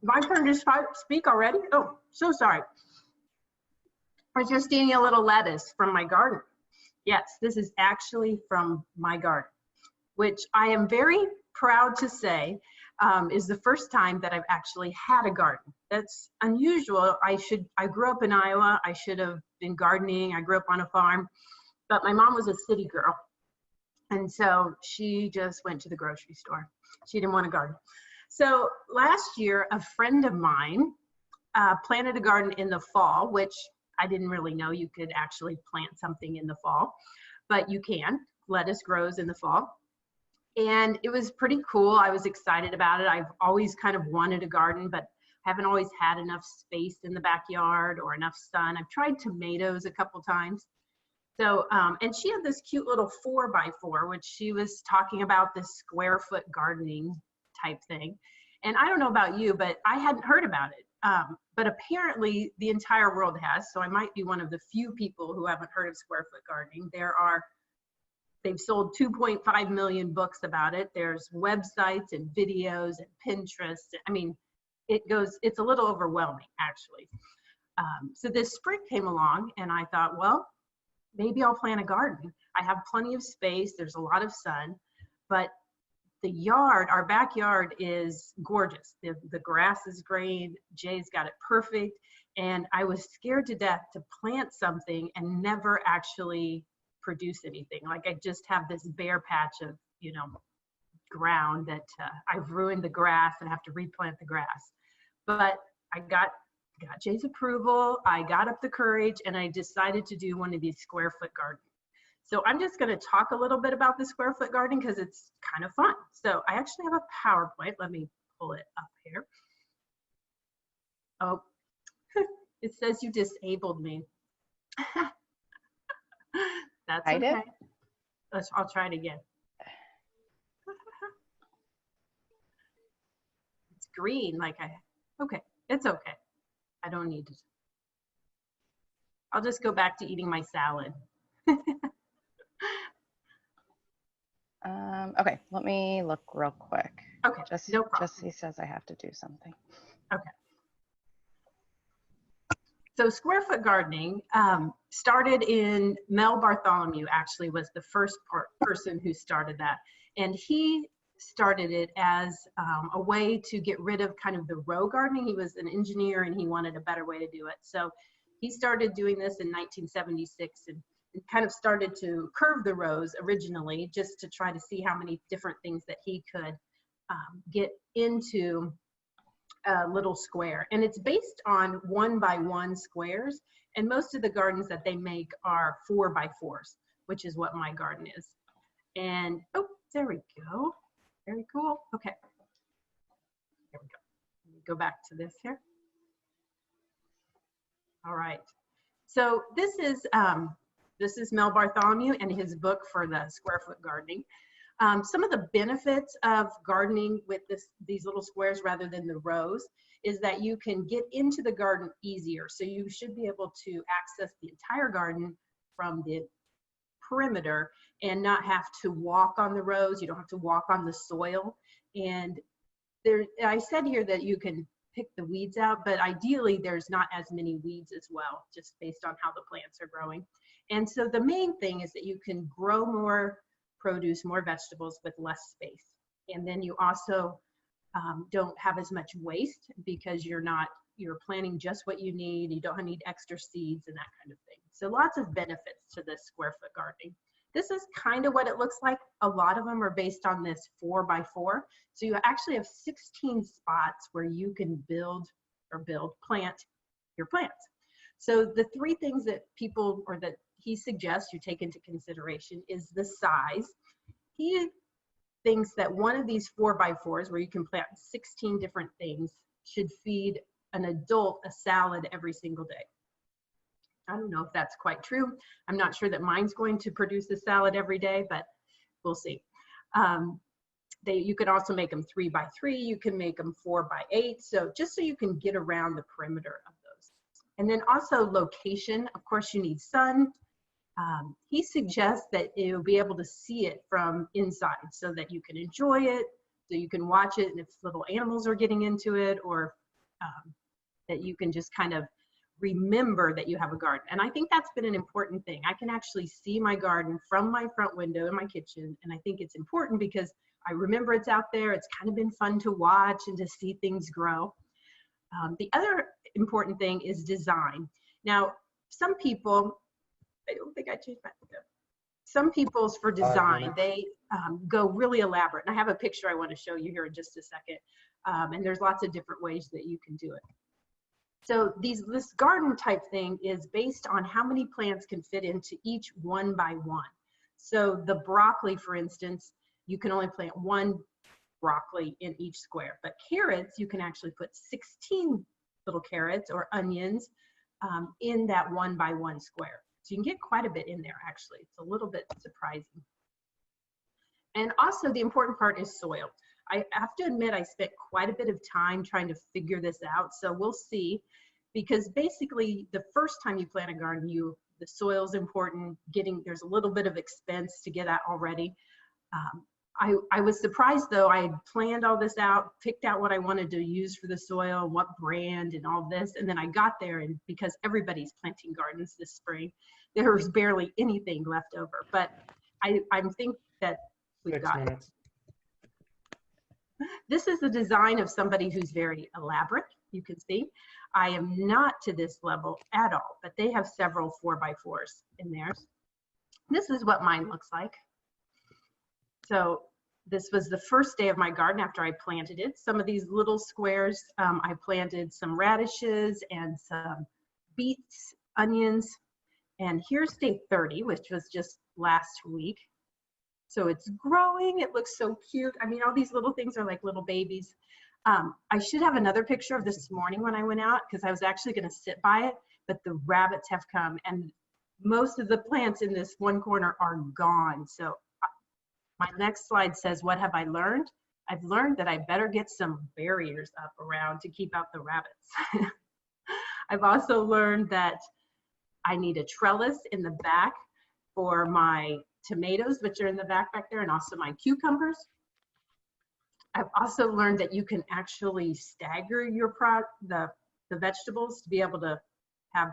My turn to speak already? Oh, so sorry. I was just eating a little lettuce from my garden. Yes, this is actually from my garden, which I am very proud to say is the first time that I've actually had a garden. That's unusual. I grew up in Iowa. I should have been gardening. I grew up on a farm, but my mom was a city girl. And so she just went to the grocery store. She didn't want a garden. So last year, a friend of mine planted a garden in the fall, which I didn't really know you could actually plant something in the fall, but you can. Lettuce grows in the fall. And it was pretty cool. I was excited about it. I've always kind of wanted a garden, but haven't always had enough space in the backyard or enough sun. I've tried tomatoes a couple times. So, and she had this cute little 4x4, which she was talking about this square foot gardening type thing. And I don't know about you, but I hadn't heard about it. But apparently the entire world has. So I might be one of the few people who haven't heard of square foot gardening. They've sold 2.5 million books about it. There's websites and videos and Pinterest. I mean, it's a little overwhelming actually. So this spring came along and I thought, well, maybe I'll plant a garden. I have plenty of space. There's a lot of sun, but our backyard is gorgeous. The grass is green. Jay's got it perfect. And I was scared to death to plant something and never actually produce anything. Like I just have this bare patch of, ground that I've ruined the grass and have to replant the grass. But I got Jay's approval. I got up the courage and I decided to do one of these square foot gardens. So I'm just going to talk a little bit about the square foot garden because it's kind of fun. So I actually have a PowerPoint. Let me pull it up here. Oh, it says you disabled me. That's okay. I'll try it again. It's green, okay, it's okay. I don't need to. I'll just go back to eating my salad. Okay, let me look real quick. Okay, no problem. Jesse says I have to do something. Okay. So square foot gardening started in Mel Bartholomew, actually was the first person who started that. And he started it as a way to get rid of kind of the row gardening. He was an engineer and he wanted a better way to do it. So he started doing this in 1976 and kind of started to curve the rows originally just to try to see how many different things that he could get into a little square. And it's based on 1x1 squares. And most of the gardens that they make are 4x4s, which is what my garden is. And, oh, there we go. Very cool. Okay. There we go. Let me go back to this here. All right. So this is Mel Bartholomew and his book for the square foot gardening. Some of the benefits of gardening with these little squares rather than the rows is that you can get into the garden easier. So you should be able to access the entire garden from the perimeter and not have to walk on the rows. You don't have to walk on the soil. And I said here that you can pick the weeds out, but ideally there's not as many weeds as well, just based on how the plants are growing. And so the main thing is that you can grow more produce, more vegetables with less space. And then you also don't have as much waste because you're planting just what you need. You don't need extra seeds and that kind of thing. So lots of benefits to this square foot gardening. This is kind of what it looks like. A lot of them are based on this 4x4. So you actually have 16 spots where you can plant your plants. So the three things that that he suggests you take into consideration is the size. He thinks that one of these 4x4s where you can plant 16 different things should feed an adult a salad every single day. I don't know if that's quite true. I'm not sure that mine's going to produce a salad every day, but we'll see. You could also make them 3x3. You can make them 4x8. So just so you can get around the perimeter of those. And then also location. Of course, you need sun. He suggests that you'll be able to see it from inside so that you can enjoy it, so you can watch it, and if little animals are getting into it, or that you can just kind of remember that you have a garden. And I think that's been an important thing. I can actually see my garden from my front window in my kitchen. And I think it's important because I remember it's out there. It's kind of been fun to watch and to see things grow. The other important thing is design. Now, some people, I don't think I changed my, some people's for design, they go really elaborate. And I have a picture I want to show you here in just a second. And there's lots of different ways that you can do it. So this garden type thing is based on how many plants can fit into each one by one. So the broccoli, for instance, you can only plant one broccoli in each square, but carrots, you can actually put 16 little carrots or onions in that one by one square. So you can get quite a bit in there, actually. It's a little bit surprising. And also the important part is soil. I have to admit, I spent quite a bit of time trying to figure this out. So we'll see, because basically the first time you plant a garden, the soil is important. There's a little bit of expense to get that already. I was surprised though, I had planned all this out, picked out what I wanted to use for the soil, what brand and all this. And then I got there, and because everybody's planting gardens this spring, there was barely anything left over. But I think that we've got it. This is the design of somebody who's very elaborate. You can see I am not to this level at all, but they have several 4x4s in theirs. This is what mine looks like. So this was the first day of my garden after I planted it. Some of these little squares, I planted some radishes and some beets, onions, and here's day 30, which was just last week. So it's growing, it looks so cute. I mean, all these little things are like little babies. I should have another picture of this morning when I went out, because I was actually gonna sit by it, but the rabbits have come and most of the plants in this one corner are gone. So my next slide says, what have I learned? I've learned that I better get some barriers up around to keep out the rabbits. I've also learned that I need a trellis in the back for my tomatoes, which are in the back there, and also my cucumbers. I've also learned that you can actually stagger the vegetables to be able to have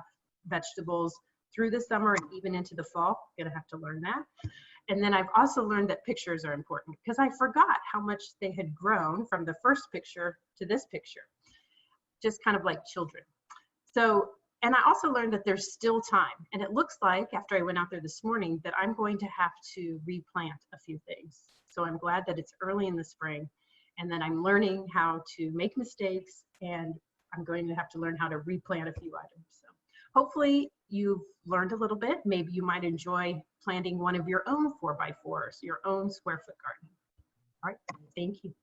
vegetables through the summer and even into the fall. I'm gonna have to learn that. And then I've also learned that pictures are important, because I forgot how much they had grown from the first picture to this picture, just kind of like children. So, and I also learned that there's still time. And it looks like, after I went out there this morning, that I'm going to have to replant a few things. So I'm glad that it's early in the spring, and then I'm learning how to make mistakes, and I'm going to have to learn how to replant a few items. So hopefully you've learned a little bit. Maybe you might enjoy planting one of your own 4x4s, your own square foot garden. All right, thank you.